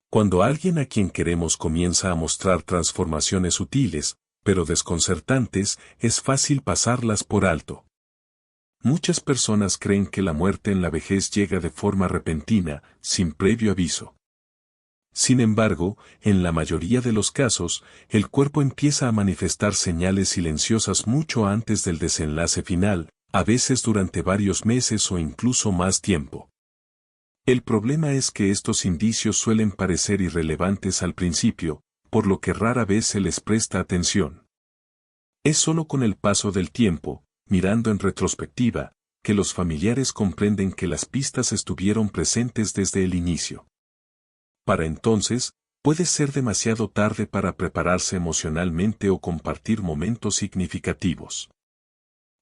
Cuando alguien a quien queremos comienza a mostrar transformaciones sutiles, pero desconcertantes, es fácil pasarlas por alto. Muchas personas creen que la muerte en la vejez llega de forma repentina, sin previo aviso. Sin embargo, en la mayoría de los casos, el cuerpo empieza a manifestar señales silenciosas mucho antes del desenlace final, a veces durante varios meses o incluso más tiempo. El problema es que estos indicios suelen parecer irrelevantes al principio, por lo que rara vez se les presta atención. Es solo con el paso del tiempo, mirando en retrospectiva, que los familiares comprenden que las pistas estuvieron presentes desde el inicio. Para entonces, puede ser demasiado tarde para prepararse emocionalmente o compartir momentos significativos.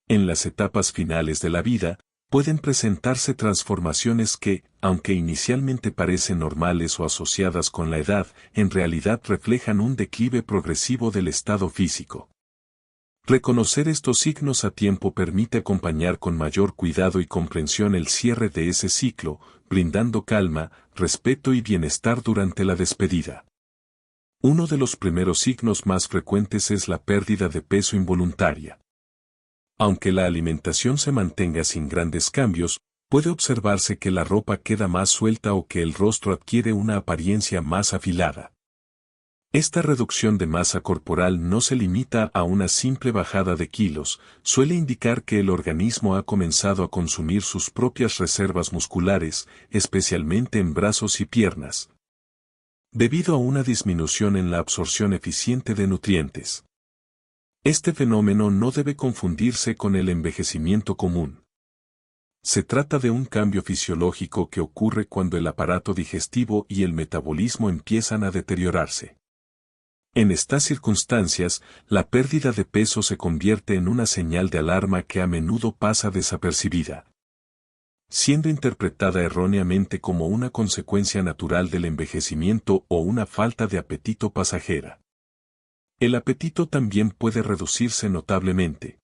En las etapas finales de la vida, pueden presentarse transformaciones que, aunque inicialmente parecen normales o asociadas con la edad, en realidad reflejan un declive progresivo del estado físico. Reconocer estos signos a tiempo permite acompañar con mayor cuidado y comprensión el cierre de ese ciclo, brindando calma, respeto y bienestar durante la despedida. Uno de los primeros signos más frecuentes es la pérdida de peso involuntaria. Aunque la alimentación se mantenga sin grandes cambios, puede observarse que la ropa queda más suelta o que el rostro adquiere una apariencia más afilada. Esta reducción de masa corporal no se limita a una simple bajada de kilos, suele indicar que el organismo ha comenzado a consumir sus propias reservas musculares, especialmente en brazos y piernas, debido a una disminución en la absorción eficiente de nutrientes. Este fenómeno no debe confundirse con el envejecimiento común. Se trata de un cambio fisiológico que ocurre cuando el aparato digestivo y el metabolismo empiezan a deteriorarse. En estas circunstancias, la pérdida de peso se convierte en una señal de alarma que a menudo pasa desapercibida, siendo interpretada erróneamente como una consecuencia natural del envejecimiento o una falta de apetito pasajera. El apetito también puede reducirse notablemente.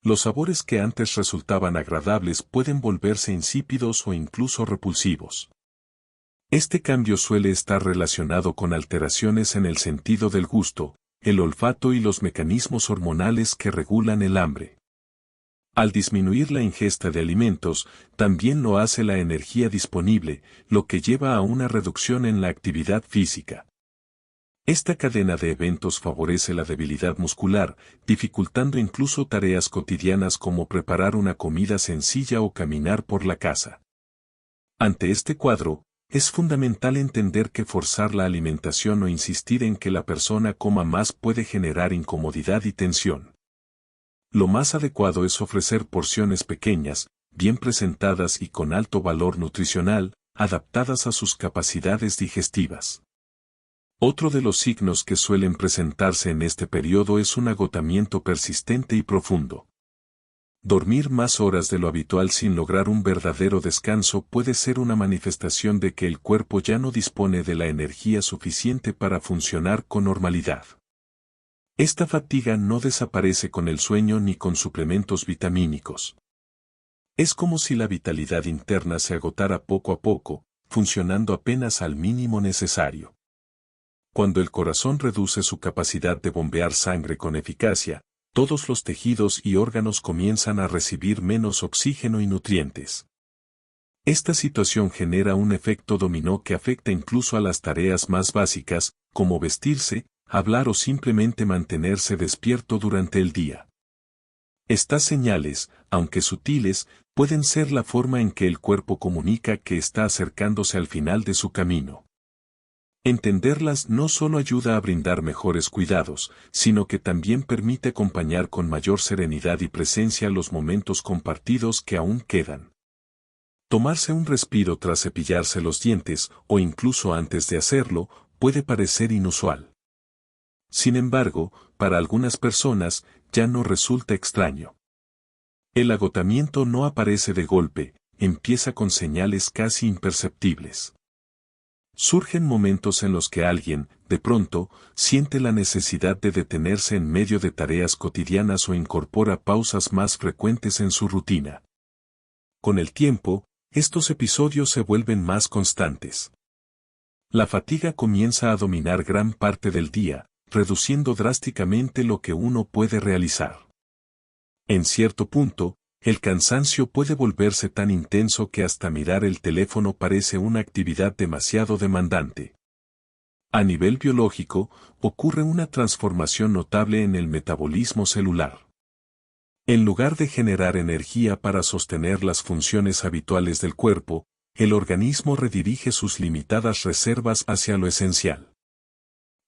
Los sabores que antes resultaban agradables pueden volverse insípidos o incluso repulsivos. Este cambio suele estar relacionado con alteraciones en el sentido del gusto, el olfato y los mecanismos hormonales que regulan el hambre. Al disminuir la ingesta de alimentos, también lo hace la energía disponible, lo que lleva a una reducción en la actividad física. Esta cadena de eventos favorece la debilidad muscular, dificultando incluso tareas cotidianas como preparar una comida sencilla o caminar por la casa. Ante este cuadro, es fundamental entender que forzar la alimentación o insistir en que la persona coma más puede generar incomodidad y tensión. Lo más adecuado es ofrecer porciones pequeñas, bien presentadas y con alto valor nutricional, adaptadas a sus capacidades digestivas. Otro de los signos que suelen presentarse en este periodo es un agotamiento persistente y profundo. Dormir más horas de lo habitual sin lograr un verdadero descanso puede ser una manifestación de que el cuerpo ya no dispone de la energía suficiente para funcionar con normalidad. Esta fatiga no desaparece con el sueño ni con suplementos vitamínicos. Es como si la vitalidad interna se agotara poco a poco, funcionando apenas al mínimo necesario. Cuando el corazón reduce su capacidad de bombear sangre con eficacia, todos los tejidos y órganos comienzan a recibir menos oxígeno y nutrientes. Esta situación genera un efecto dominó que afecta incluso a las tareas más básicas, como vestirse, hablar o simplemente mantenerse despierto durante el día. Estas señales, aunque sutiles, pueden ser la forma en que el cuerpo comunica que está acercándose al final de su camino. Entenderlas no solo ayuda a brindar mejores cuidados, sino que también permite acompañar con mayor serenidad y presencia los momentos compartidos que aún quedan. Tomarse un respiro tras cepillarse los dientes, o incluso antes de hacerlo, puede parecer inusual. Sin embargo, para algunas personas, ya no resulta extraño. El agotamiento no aparece de golpe, empieza con señales casi imperceptibles. Surgen momentos en los que alguien, de pronto, siente la necesidad de detenerse en medio de tareas cotidianas o incorpora pausas más frecuentes en su rutina. Con el tiempo, estos episodios se vuelven más constantes. La fatiga comienza a dominar gran parte del día, reduciendo drásticamente lo que uno puede realizar. En cierto punto, el cansancio puede volverse tan intenso que hasta mirar el teléfono parece una actividad demasiado demandante. A nivel biológico, ocurre una transformación notable en el metabolismo celular. En lugar de generar energía para sostener las funciones habituales del cuerpo, el organismo redirige sus limitadas reservas hacia lo esencial.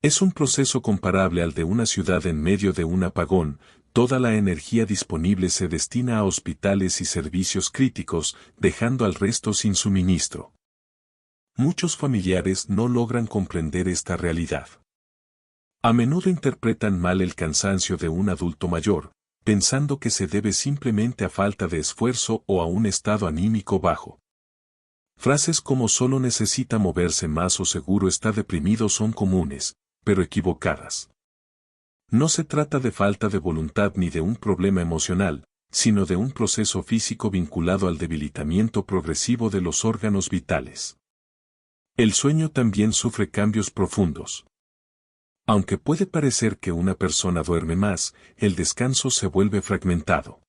Es un proceso comparable al de una ciudad en medio de un apagón. Toda la energía disponible se destina a hospitales y servicios críticos, dejando al resto sin suministro. Muchos familiares no logran comprender esta realidad. A menudo interpretan mal el cansancio de un adulto mayor, pensando que se debe simplemente a falta de esfuerzo o a un estado anímico bajo. Frases como solo necesita moverse más o seguro está deprimido son comunes, pero equivocadas. No se trata de falta de voluntad ni de un problema emocional, sino de un proceso físico vinculado al debilitamiento progresivo de los órganos vitales. El sueño también sufre cambios profundos. Aunque puede parecer que una persona duerme más, el descanso se vuelve fragmentado.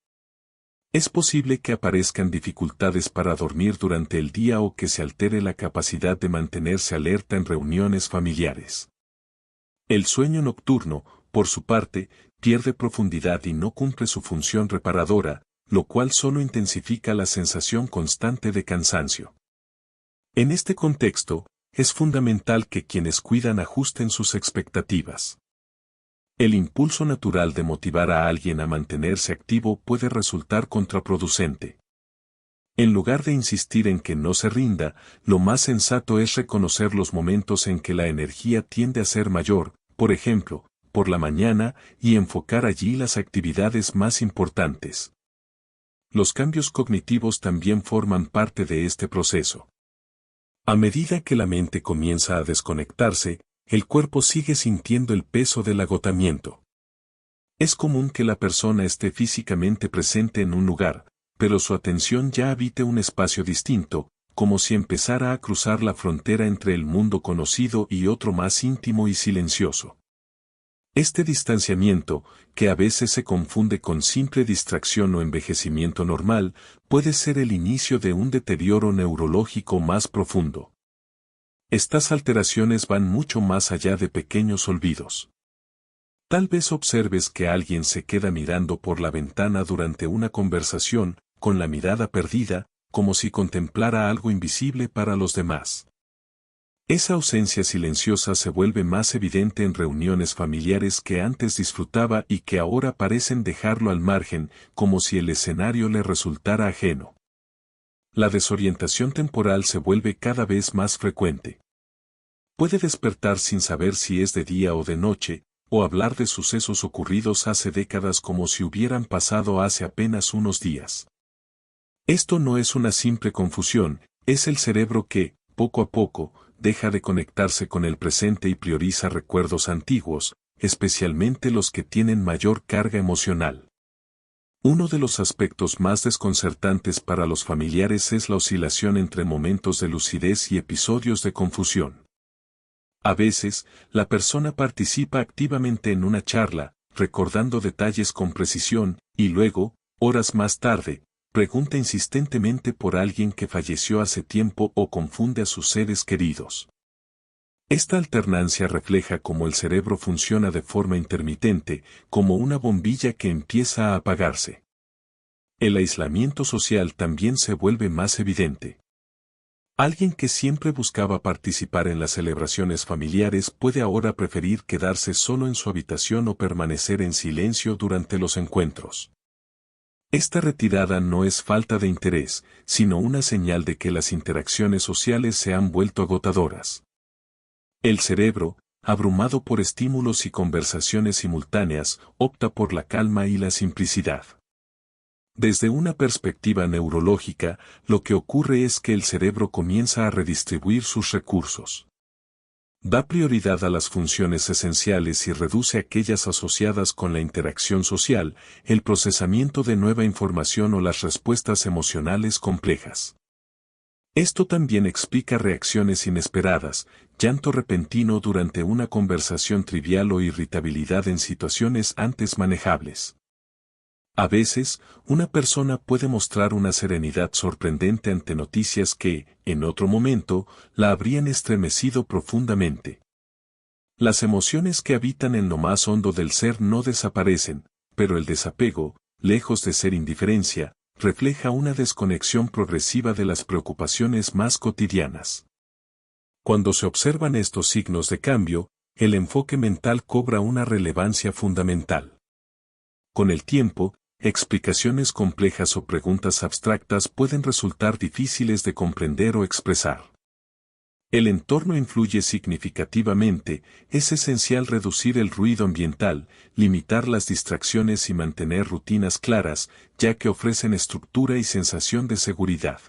Es posible que aparezcan dificultades para dormir durante el día o que se altere la capacidad de mantenerse alerta en reuniones familiares. El sueño nocturno, por su parte, pierde profundidad y no cumple su función reparadora, lo cual solo intensifica la sensación constante de cansancio. En este contexto, es fundamental que quienes cuidan ajusten sus expectativas. El impulso natural de motivar a alguien a mantenerse activo puede resultar contraproducente. En lugar de insistir en que no se rinda, lo más sensato es reconocer los momentos en que la energía tiende a ser mayor, por ejemplo, por la mañana, y enfocar allí las actividades más importantes. Los cambios cognitivos también forman parte de este proceso. A medida que la mente comienza a desconectarse, el cuerpo sigue sintiendo el peso del agotamiento. Es común que la persona esté físicamente presente en un lugar, pero su atención ya habite un espacio distinto, como si empezara a cruzar la frontera entre el mundo conocido y otro más íntimo y silencioso. Este distanciamiento, que a veces se confunde con simple distracción o envejecimiento normal, puede ser el inicio de un deterioro neurológico más profundo. Estas alteraciones van mucho más allá de pequeños olvidos. Tal vez observes que alguien se queda mirando por la ventana durante una conversación, con la mirada perdida, como si contemplara algo invisible para los demás. Esa ausencia silenciosa se vuelve más evidente en reuniones familiares que antes disfrutaba y que ahora parecen dejarlo al margen, como si el escenario le resultara ajeno. La desorientación temporal se vuelve cada vez más frecuente. Puede despertar sin saber si es de día o de noche, o hablar de sucesos ocurridos hace décadas como si hubieran pasado hace apenas unos días. Esto no es una simple confusión, es el cerebro que, poco a poco, deja de conectarse con el presente y prioriza recuerdos antiguos, especialmente los que tienen mayor carga emocional. Uno de los aspectos más desconcertantes para los familiares es la oscilación entre momentos de lucidez y episodios de confusión. A veces, la persona participa activamente en una charla, recordando detalles con precisión, y luego, horas más tarde, pregunta insistentemente por alguien que falleció hace tiempo o confunde a sus seres queridos. Esta alternancia refleja cómo el cerebro funciona de forma intermitente, como una bombilla que empieza a apagarse. El aislamiento social también se vuelve más evidente. Alguien que siempre buscaba participar en las celebraciones familiares puede ahora preferir quedarse solo en su habitación o permanecer en silencio durante los encuentros. Esta retirada no es falta de interés, sino una señal de que las interacciones sociales se han vuelto agotadoras. El cerebro, abrumado por estímulos y conversaciones simultáneas, opta por la calma y la simplicidad. Desde una perspectiva neurológica, lo que ocurre es que el cerebro comienza a redistribuir sus recursos. Da prioridad a las funciones esenciales y reduce aquellas asociadas con la interacción social, el procesamiento de nueva información o las respuestas emocionales complejas. Esto también explica reacciones inesperadas, llanto repentino durante una conversación trivial o irritabilidad en situaciones antes manejables. A veces, una persona puede mostrar una serenidad sorprendente ante noticias que, en otro momento, la habrían estremecido profundamente. Las emociones que habitan en lo más hondo del ser no desaparecen, pero el desapego, lejos de ser indiferencia, refleja una desconexión progresiva de las preocupaciones más cotidianas. Cuando se observan estos signos de cambio, el enfoque mental cobra una relevancia fundamental. Con el tiempo, explicaciones complejas o preguntas abstractas pueden resultar difíciles de comprender o expresar. El entorno influye significativamente, es esencial reducir el ruido ambiental, limitar las distracciones y mantener rutinas claras, ya que ofrecen estructura y sensación de seguridad.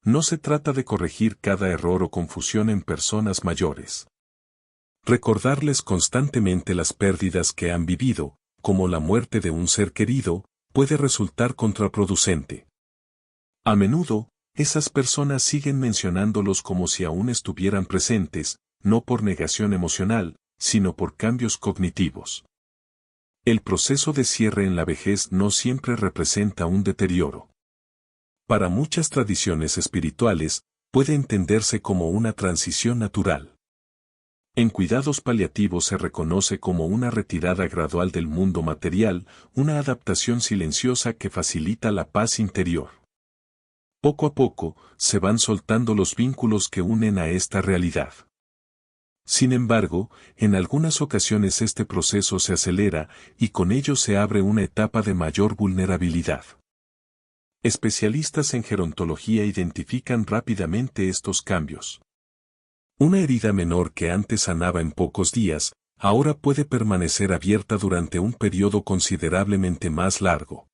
No se trata de corregir cada error o confusión en personas mayores. Recordarles constantemente las pérdidas que han vivido, como la muerte de un ser querido, puede resultar contraproducente. A menudo, esas personas siguen mencionándolos como si aún estuvieran presentes, no por negación emocional, sino por cambios cognitivos. El proceso de cierre en la vejez no siempre representa un deterioro. Para muchas tradiciones espirituales, puede entenderse como una transición natural. En cuidados paliativos se reconoce como una retirada gradual del mundo material, una adaptación silenciosa que facilita la paz interior. Poco a poco, se van soltando los vínculos que unen a esta realidad. Sin embargo, en algunas ocasiones este proceso se acelera y con ello se abre una etapa de mayor vulnerabilidad. Especialistas en gerontología identifican rápidamente estos cambios. Una herida menor que antes sanaba en pocos días, ahora puede permanecer abierta durante un periodo considerablemente más largo.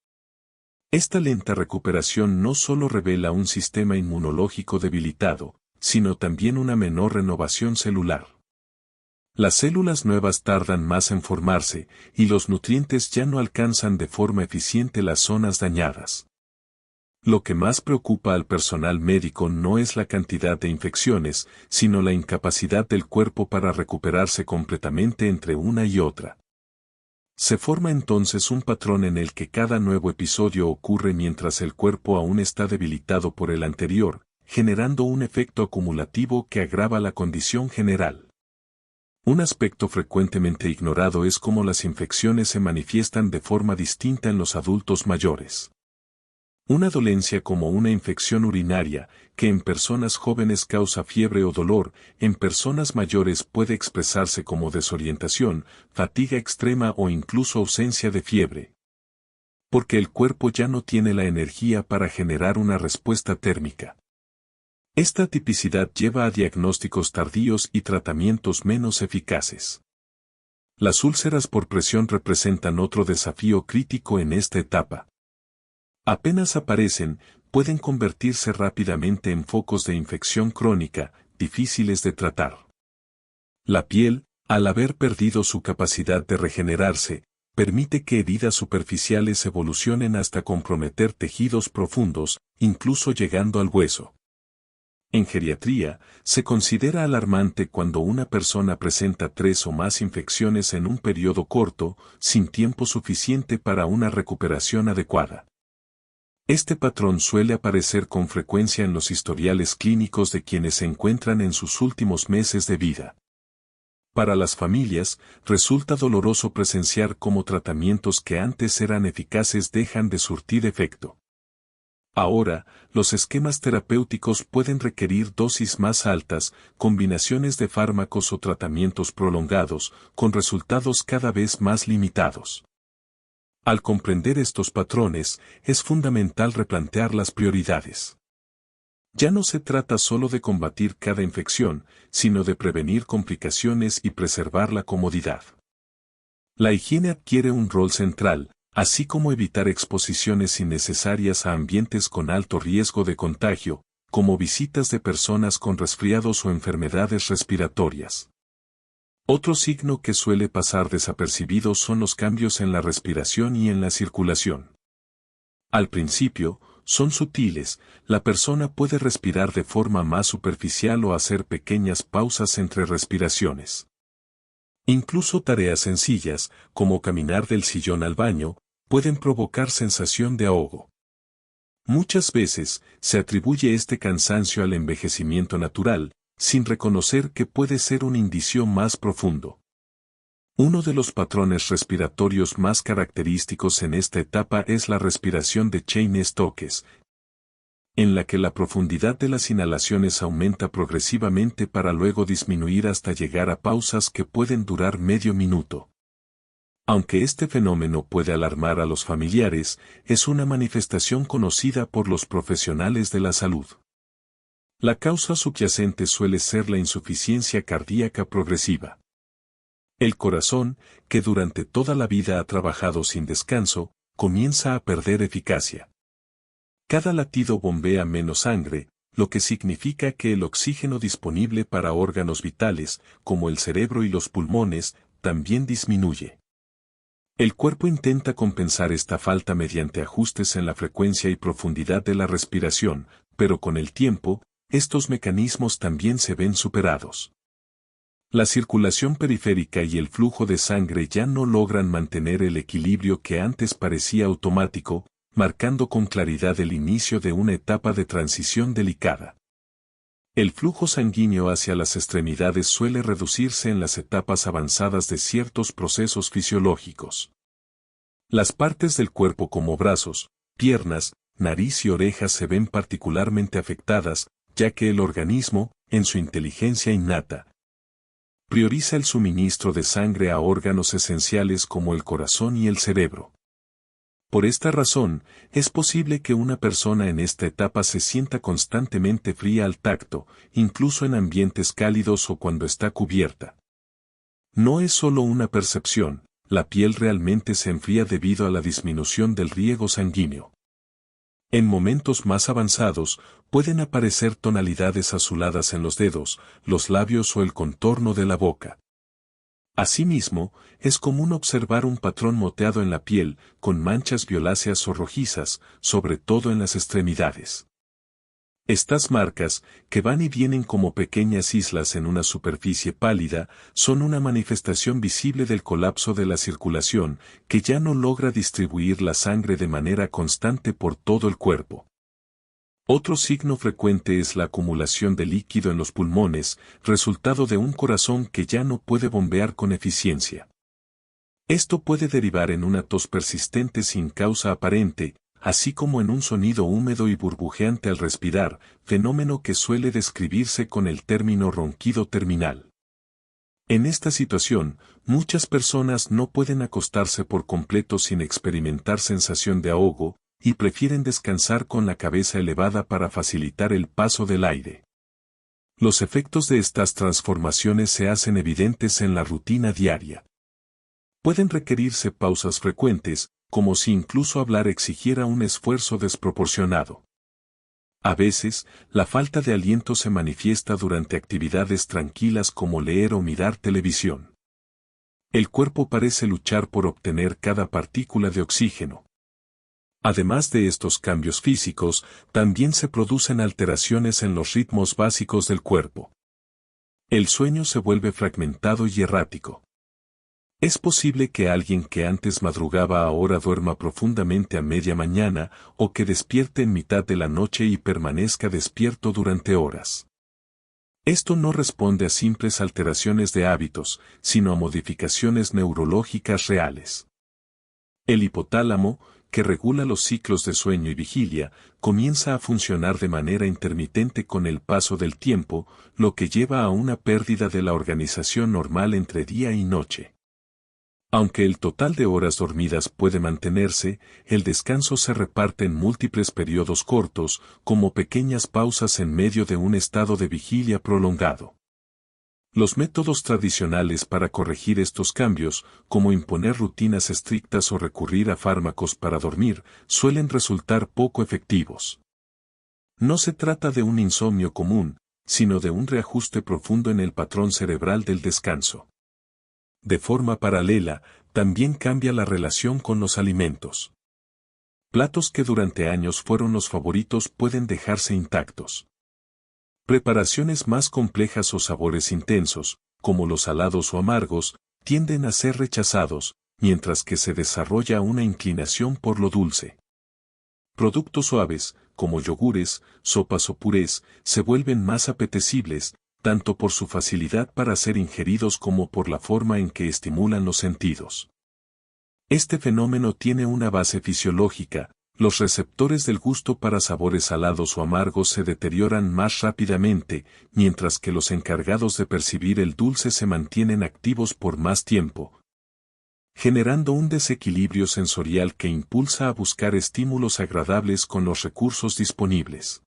Esta lenta recuperación no solo revela un sistema inmunológico debilitado, sino también una menor renovación celular. Las células nuevas tardan más en formarse, y los nutrientes ya no alcanzan de forma eficiente las zonas dañadas. Lo que más preocupa al personal médico no es la cantidad de infecciones, sino la incapacidad del cuerpo para recuperarse completamente entre una y otra. Se forma entonces un patrón en el que cada nuevo episodio ocurre mientras el cuerpo aún está debilitado por el anterior, generando un efecto acumulativo que agrava la condición general. Un aspecto frecuentemente ignorado es cómo las infecciones se manifiestan de forma distinta en los adultos mayores. Una dolencia como una infección urinaria, que en personas jóvenes causa fiebre o dolor, en personas mayores puede expresarse como desorientación, fatiga extrema o incluso ausencia de fiebre. Porque el cuerpo ya no tiene la energía para generar una respuesta térmica. Esta tipicidad lleva a diagnósticos tardíos y tratamientos menos eficaces. Las úlceras por presión representan otro desafío crítico en esta etapa. Apenas aparecen, pueden convertirse rápidamente en focos de infección crónica, difíciles de tratar. La piel, al haber perdido su capacidad de regenerarse, permite que heridas superficiales evolucionen hasta comprometer tejidos profundos, incluso llegando al hueso. En geriatría, se considera alarmante cuando una persona presenta 3 o más infecciones en un periodo corto, sin tiempo suficiente para una recuperación adecuada. Este patrón suele aparecer con frecuencia en los historiales clínicos de quienes se encuentran en sus últimos meses de vida. Para las familias, resulta doloroso presenciar cómo tratamientos que antes eran eficaces dejan de surtir efecto. Ahora, los esquemas terapéuticos pueden requerir dosis más altas, combinaciones de fármacos o tratamientos prolongados, con resultados cada vez más limitados. Al comprender estos patrones, es fundamental replantear las prioridades. Ya no se trata solo de combatir cada infección, sino de prevenir complicaciones y preservar la comodidad. La higiene adquiere un rol central, así como evitar exposiciones innecesarias a ambientes con alto riesgo de contagio, como visitas de personas con resfriados o enfermedades respiratorias. Otro signo que suele pasar desapercibido son los cambios en la respiración y en la circulación. Al principio, son sutiles, la persona puede respirar de forma más superficial o hacer pequeñas pausas entre respiraciones. Incluso tareas sencillas, como caminar del sillón al baño, pueden provocar sensación de ahogo. Muchas veces, se atribuye este cansancio al envejecimiento natural, sin reconocer que puede ser un indicio más profundo. Uno de los patrones respiratorios más característicos en esta etapa es la respiración de Cheyne-Stokes, en la que la profundidad de las inhalaciones aumenta progresivamente para luego disminuir hasta llegar a pausas que pueden durar medio minuto. Aunque este fenómeno puede alarmar a los familiares, es una manifestación conocida por los profesionales de la salud. La causa subyacente suele ser la insuficiencia cardíaca progresiva. El corazón, que durante toda la vida ha trabajado sin descanso, comienza a perder eficacia. Cada latido bombea menos sangre, lo que significa que el oxígeno disponible para órganos vitales, como el cerebro y los pulmones, también disminuye. El cuerpo intenta compensar esta falta mediante ajustes en la frecuencia y profundidad de la respiración, pero con el tiempo, estos mecanismos también se ven superados. La circulación periférica y el flujo de sangre ya no logran mantener el equilibrio que antes parecía automático, marcando con claridad el inicio de una etapa de transición delicada. El flujo sanguíneo hacia las extremidades suele reducirse en las etapas avanzadas de ciertos procesos fisiológicos. Las partes del cuerpo como brazos, piernas, nariz y orejas se ven particularmente afectadas, ya que el organismo, en su inteligencia innata, prioriza el suministro de sangre a órganos esenciales como el corazón y el cerebro. Por esta razón, es posible que una persona en esta etapa se sienta constantemente fría al tacto, incluso en ambientes cálidos o cuando está cubierta. No es solo una percepción, la piel realmente se enfría debido a la disminución del riego sanguíneo. En momentos más avanzados, pueden aparecer tonalidades azuladas en los dedos, los labios o el contorno de la boca. Asimismo, es común observar un patrón moteado en la piel, con manchas violáceas o rojizas, sobre todo en las extremidades. Estas marcas, que van y vienen como pequeñas islas en una superficie pálida, son una manifestación visible del colapso de la circulación, que ya no logra distribuir la sangre de manera constante por todo el cuerpo. Otro signo frecuente es la acumulación de líquido en los pulmones, resultado de un corazón que ya no puede bombear con eficiencia. Esto puede derivar en una tos persistente sin causa aparente, así como en un sonido húmedo y burbujeante al respirar, fenómeno que suele describirse con el término ronquido terminal. En esta situación, muchas personas no pueden acostarse por completo sin experimentar sensación de ahogo, y prefieren descansar con la cabeza elevada para facilitar el paso del aire. Los efectos de estas transformaciones se hacen evidentes en la rutina diaria. Pueden requerirse pausas frecuentes, como si incluso hablar exigiera un esfuerzo desproporcionado. A veces, la falta de aliento se manifiesta durante actividades tranquilas como leer o mirar televisión. El cuerpo parece luchar por obtener cada partícula de oxígeno. Además de estos cambios físicos, también se producen alteraciones en los ritmos básicos del cuerpo. El sueño se vuelve fragmentado y errático. Es posible que alguien que antes madrugaba ahora duerma profundamente a media mañana, o que despierte en mitad de la noche y permanezca despierto durante horas. Esto no responde a simples alteraciones de hábitos, sino a modificaciones neurológicas reales. El hipotálamo, que regula los ciclos de sueño y vigilia, comienza a funcionar de manera intermitente con el paso del tiempo, lo que lleva a una pérdida de la organización normal entre día y noche. Aunque el total de horas dormidas puede mantenerse, el descanso se reparte en múltiples periodos cortos, como pequeñas pausas en medio de un estado de vigilia prolongado. Los métodos tradicionales para corregir estos cambios, como imponer rutinas estrictas o recurrir a fármacos para dormir, suelen resultar poco efectivos. No se trata de un insomnio común, sino de un reajuste profundo en el patrón cerebral del descanso. De forma paralela, también cambia la relación con los alimentos. Platos que durante años fueron los favoritos pueden dejarse intactos. Preparaciones más complejas o sabores intensos, como los salados o amargos, tienden a ser rechazados, mientras que se desarrolla una inclinación por lo dulce. Productos suaves, como yogures, sopas o purés, se vuelven más apetecibles, tanto por su facilidad para ser ingeridos como por la forma en que estimulan los sentidos. Este fenómeno tiene una base fisiológica. Los receptores del gusto para sabores salados o amargos se deterioran más rápidamente, mientras que los encargados de percibir el dulce se mantienen activos por más tiempo, generando un desequilibrio sensorial que impulsa a buscar estímulos agradables con los recursos disponibles.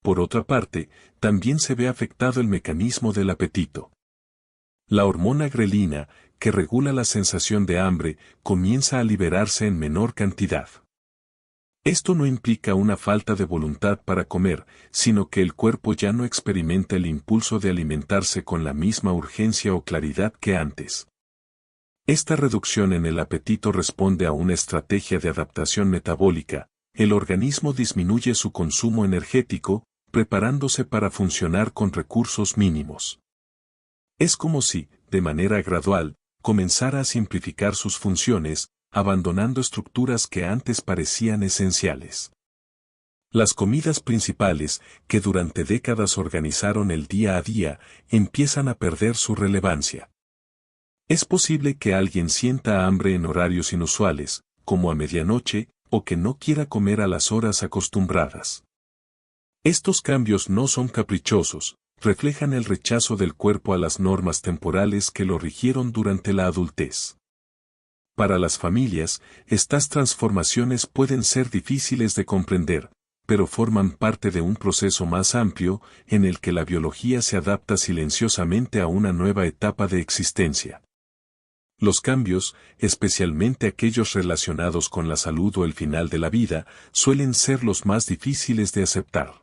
Por otra parte, también se ve afectado el mecanismo del apetito. La hormona grelina, que regula la sensación de hambre, comienza a liberarse en menor cantidad. Esto no implica una falta de voluntad para comer, sino que el cuerpo ya no experimenta el impulso de alimentarse con la misma urgencia o claridad que antes. Esta reducción en el apetito responde a una estrategia de adaptación metabólica. El organismo disminuye su consumo energético, preparándose para funcionar con recursos mínimos. Es como si, de manera gradual, comenzara a simplificar sus funciones, abandonando estructuras que antes parecían esenciales. Las comidas principales, que durante décadas organizaron el día a día, empiezan a perder su relevancia. Es posible que alguien sienta hambre en horarios inusuales, como a medianoche, o que no quiera comer a las horas acostumbradas. Estos cambios no son caprichosos, reflejan el rechazo del cuerpo a las normas temporales que lo rigieron durante la adultez. Para las familias, estas transformaciones pueden ser difíciles de comprender, pero forman parte de un proceso más amplio, en el que la biología se adapta silenciosamente a una nueva etapa de existencia. Los cambios, especialmente aquellos relacionados con la salud o el final de la vida, suelen ser los más difíciles de aceptar.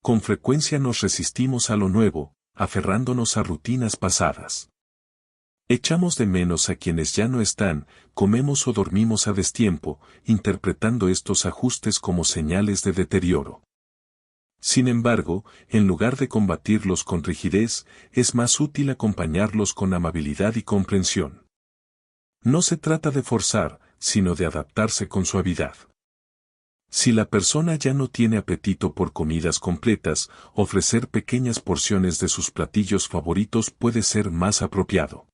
Con frecuencia nos resistimos a lo nuevo, aferrándonos a rutinas pasadas. Echamos de menos a quienes ya no están, comemos o dormimos a destiempo, interpretando estos ajustes como señales de deterioro. Sin embargo, en lugar de combatirlos con rigidez, es más útil acompañarlos con amabilidad y comprensión. No se trata de forzar, sino de adaptarse con suavidad. Si la persona ya no tiene apetito por comidas completas, ofrecer pequeñas porciones de sus platillos favoritos puede ser más apropiado.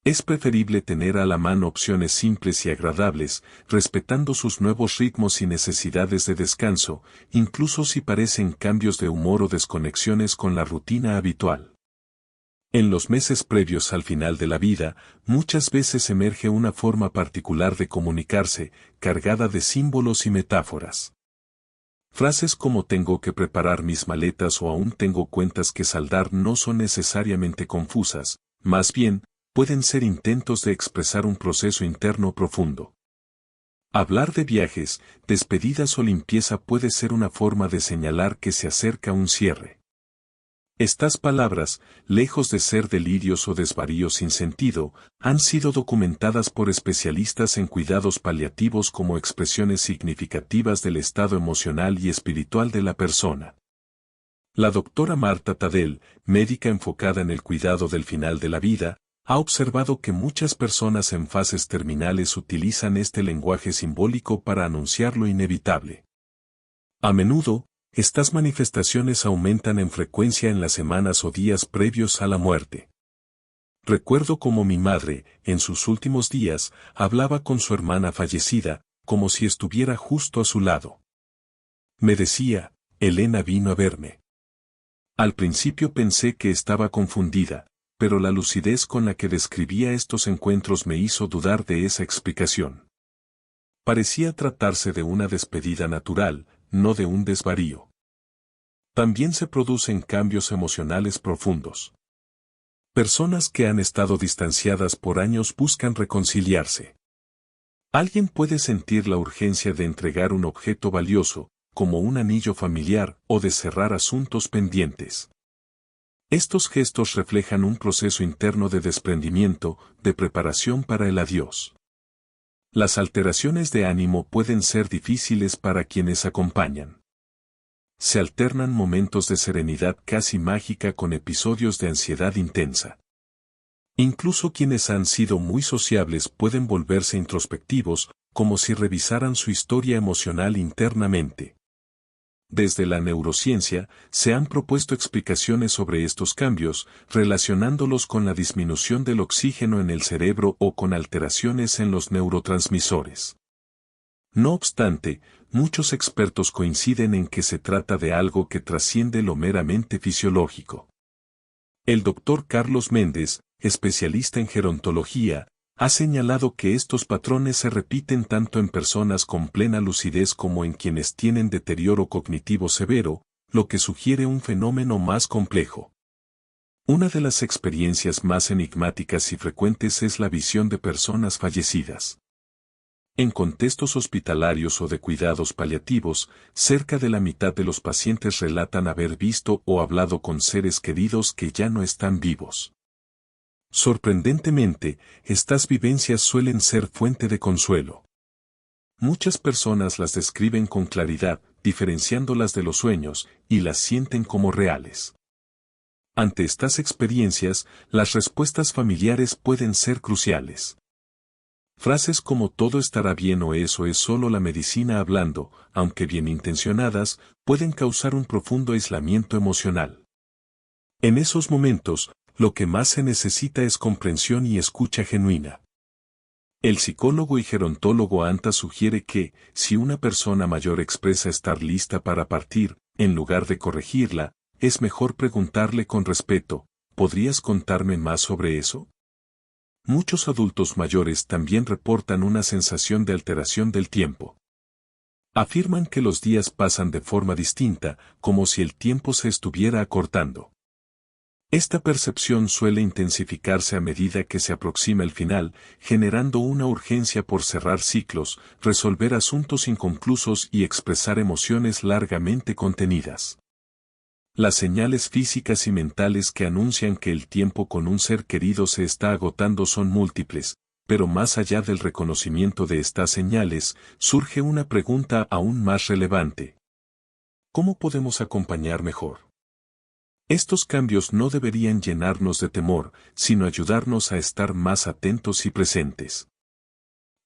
Es preferible tener a la mano opciones simples y agradables, respetando sus nuevos ritmos y necesidades de descanso, incluso si parecen cambios de humor o desconexiones con la rutina habitual. En los meses previos al final de la vida, muchas veces emerge una forma particular de comunicarse, cargada de símbolos y metáforas. Frases como tengo que preparar mis maletas o aún tengo cuentas que saldar no son necesariamente confusas, más bien, pueden ser intentos de expresar un proceso interno profundo. Hablar de viajes, despedidas o limpieza puede ser una forma de señalar que se acerca un cierre. Estas palabras, lejos de ser delirios o desvaríos sin sentido, han sido documentadas por especialistas en cuidados paliativos como expresiones significativas del estado emocional y espiritual de la persona. La doctora Marta Tadel, médica enfocada en el cuidado del final de la vida, ha observado que muchas personas en fases terminales utilizan este lenguaje simbólico para anunciar lo inevitable. A menudo, estas manifestaciones aumentan en frecuencia en las semanas o días previos a la muerte. Recuerdo cómo mi madre, en sus últimos días, hablaba con su hermana fallecida, como si estuviera justo a su lado. Me decía, Elena vino a verme. Al principio pensé que estaba confundida, pero la lucidez con la que describía estos encuentros me hizo dudar de esa explicación. Parecía tratarse de una despedida natural, no de un desvarío. También se producen cambios emocionales profundos. Personas que han estado distanciadas por años buscan reconciliarse. Alguien puede sentir la urgencia de entregar un objeto valioso, como un anillo familiar, o de cerrar asuntos pendientes. Estos gestos reflejan un proceso interno de desprendimiento, de preparación para el adiós. Las alteraciones de ánimo pueden ser difíciles para quienes acompañan. Se alternan momentos de serenidad casi mágica con episodios de ansiedad intensa. Incluso quienes han sido muy sociables pueden volverse introspectivos, como si revisaran su historia emocional internamente. Desde la neurociencia, se han propuesto explicaciones sobre estos cambios, relacionándolos con la disminución del oxígeno en el cerebro o con alteraciones en los neurotransmisores. No obstante, muchos expertos coinciden en que se trata de algo que trasciende lo meramente fisiológico. El doctor Carlos Méndez, especialista en gerontología, ha señalado que estos patrones se repiten tanto en personas con plena lucidez como en quienes tienen deterioro cognitivo severo, lo que sugiere un fenómeno más complejo. Una de las experiencias más enigmáticas y frecuentes es la visión de personas fallecidas. En contextos hospitalarios o de cuidados paliativos, cerca de la mitad de los pacientes relatan haber visto o hablado con seres queridos que ya no están vivos. Sorprendentemente, estas vivencias suelen ser fuente de consuelo. Muchas personas las describen con claridad, diferenciándolas de los sueños, y las sienten como reales. Ante estas experiencias, las respuestas familiares pueden ser cruciales. Frases como todo estará bien o eso es solo la medicina hablando, aunque bien intencionadas, pueden causar un profundo aislamiento emocional. En esos momentos, lo que más se necesita es comprensión y escucha genuina. El psicólogo y gerontólogo Anta sugiere que, si una persona mayor expresa estar lista para partir, en lugar de corregirla, es mejor preguntarle con respeto, ¿podrías contarme más sobre eso? Muchos adultos mayores también reportan una sensación de alteración del tiempo. Afirman que los días pasan de forma distinta, como si el tiempo se estuviera acortando. Esta percepción suele intensificarse a medida que se aproxima el final, generando una urgencia por cerrar ciclos, resolver asuntos inconclusos y expresar emociones largamente contenidas. Las señales físicas y mentales que anuncian que el tiempo con un ser querido se está agotando son múltiples, pero más allá del reconocimiento de estas señales, surge una pregunta aún más relevante. ¿Cómo podemos acompañar mejor? Estos cambios no deberían llenarnos de temor, sino ayudarnos a estar más atentos y presentes.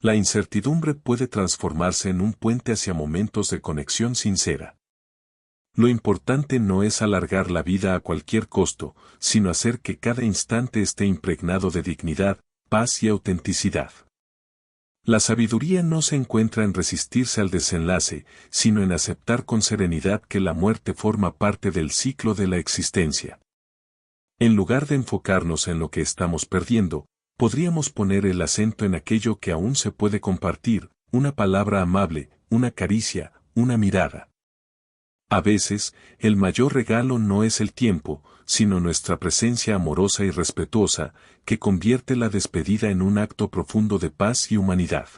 La incertidumbre puede transformarse en un puente hacia momentos de conexión sincera. Lo importante no es alargar la vida a cualquier costo, sino hacer que cada instante esté impregnado de dignidad, paz y autenticidad. La sabiduría no se encuentra en resistirse al desenlace, sino en aceptar con serenidad que la muerte forma parte del ciclo de la existencia. En lugar de enfocarnos en lo que estamos perdiendo, podríamos poner el acento en aquello que aún se puede compartir, una palabra amable, una caricia, una mirada. A veces, el mayor regalo no es el tiempo, sino nuestra presencia amorosa y respetuosa, que convierte la despedida en un acto profundo de paz y humanidad.